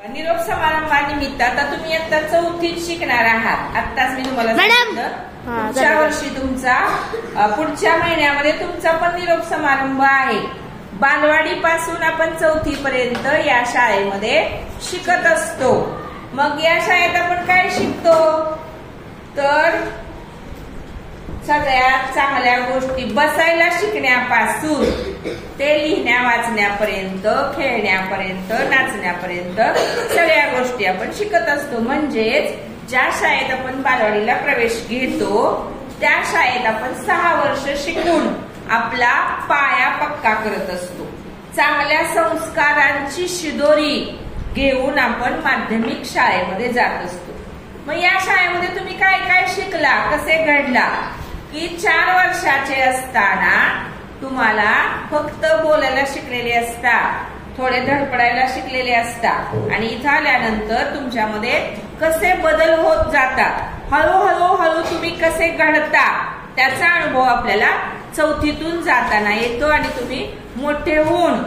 निरोप समारंभानिमित्त आता तुम्ही आता चौथीत शिकणार आहात. आत्ताच मी तुम्हाला सांगितलं पुढच्या वर्षी तुमचा पुढच्या महिन्यामध्ये तुमचा पण निरोप समारंभ आहे. बालवाडी पासून आपण चौथी पर्यंत या शाळेमध्ये शिकत असतो. मग या शाळेत आपण काय शिकतो तर सगळ्यात चांगल्या गोष्टी बसायला शिकण्यापासून ते लिहिण्या वाचण्यापर्यंत, खेळण्यापर्यंत, नाचण्यापर्यंत सगळ्या गोष्टी आपण शिकत असतो. म्हणजेच ज्या शाळेत आपण बालवाडीला प्रवेश घेतो त्या शाळेत आपण 6 वर्ष शिकून आपला पाया पक्का करत असतो. चांगल्या संस्कारांची शिदोरी घेऊन आपण माध्यमिक शाळेमध्ये जात असतो. मग या शाळेमध्ये तुम्ही काय काय शिकला, कसे घडला की 4 वर्षाचे असताना तुम्हाला फक्त बोलायला शिकलेले असता, थोडे धडपडायला शिकलेले असता आणि इथं आल्यानंतर तुमच्यामध्ये कसे बदल होत जातात, हळूहळू तुम्ही कसे घडता त्याचा अनुभव आपल्याला चौथीतून जाताना येतो आणि तुम्ही मोठे होऊन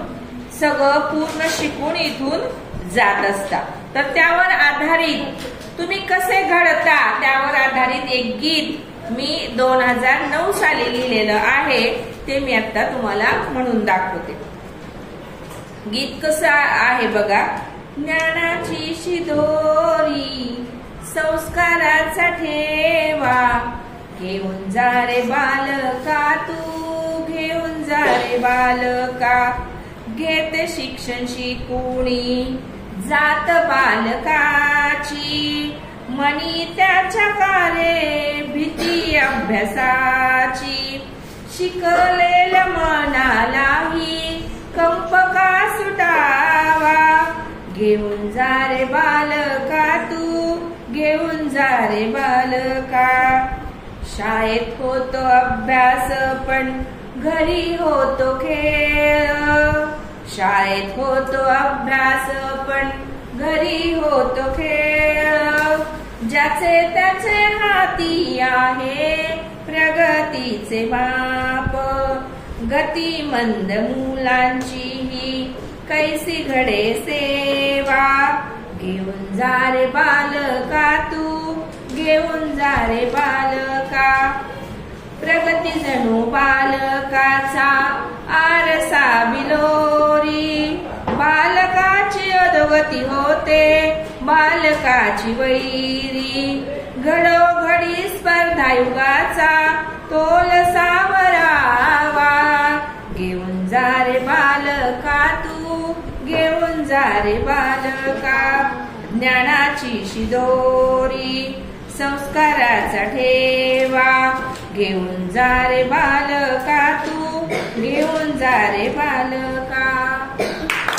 सगळं पूर्ण शिकून इथून जात असता. तर त्यावर आधारित तुम्ही कसे घडता त्यावर आधारित एक गीत मी 2009 साली लिहिलेलं आहे. ते मी आता तुम्हाला म्हणून दाखवते. गीत कसं आहे बघा. ज्ञानाची शिदोरी संस्काराचा ठेवा, घेऊन जा रे बालका तू, घेऊन जा रे बालका. घेते शिक्षण शिकुणी जात बालकाची, मनी त्याच्या कारे भीती अभ्यासाची. शिकलेल्या मनालाही कंप का सुटावा, घेऊन जा रे बालका तू, घेऊन जा रे बालका. शाळेत होतो अभ्यास पण घरी होतो खेळ, शाळेत होतो अभ्यास पण घरी होतो खेळ. ज्याचे त्याचे हाती आहे प्रगतीचे माप, गती मंद मुलांची ही कैसी घडे सेवा. घेऊन जा रे बालका तू, घेऊन जा रे बालका. प्रगती जणू बालकाचा आरसा बिलोरी, बालकाची अधोगती होते बालकाची वैरी. घडोघडी स्पर्धा युगाचा तोल सावरावा, घेऊन जा रे बालका तू, घेऊन जा रे बालका. ज्ञानाची शिदोरी संस्काराचा ठेवा, घेऊन जा रे बालका तू, घेऊन जा रे बालका.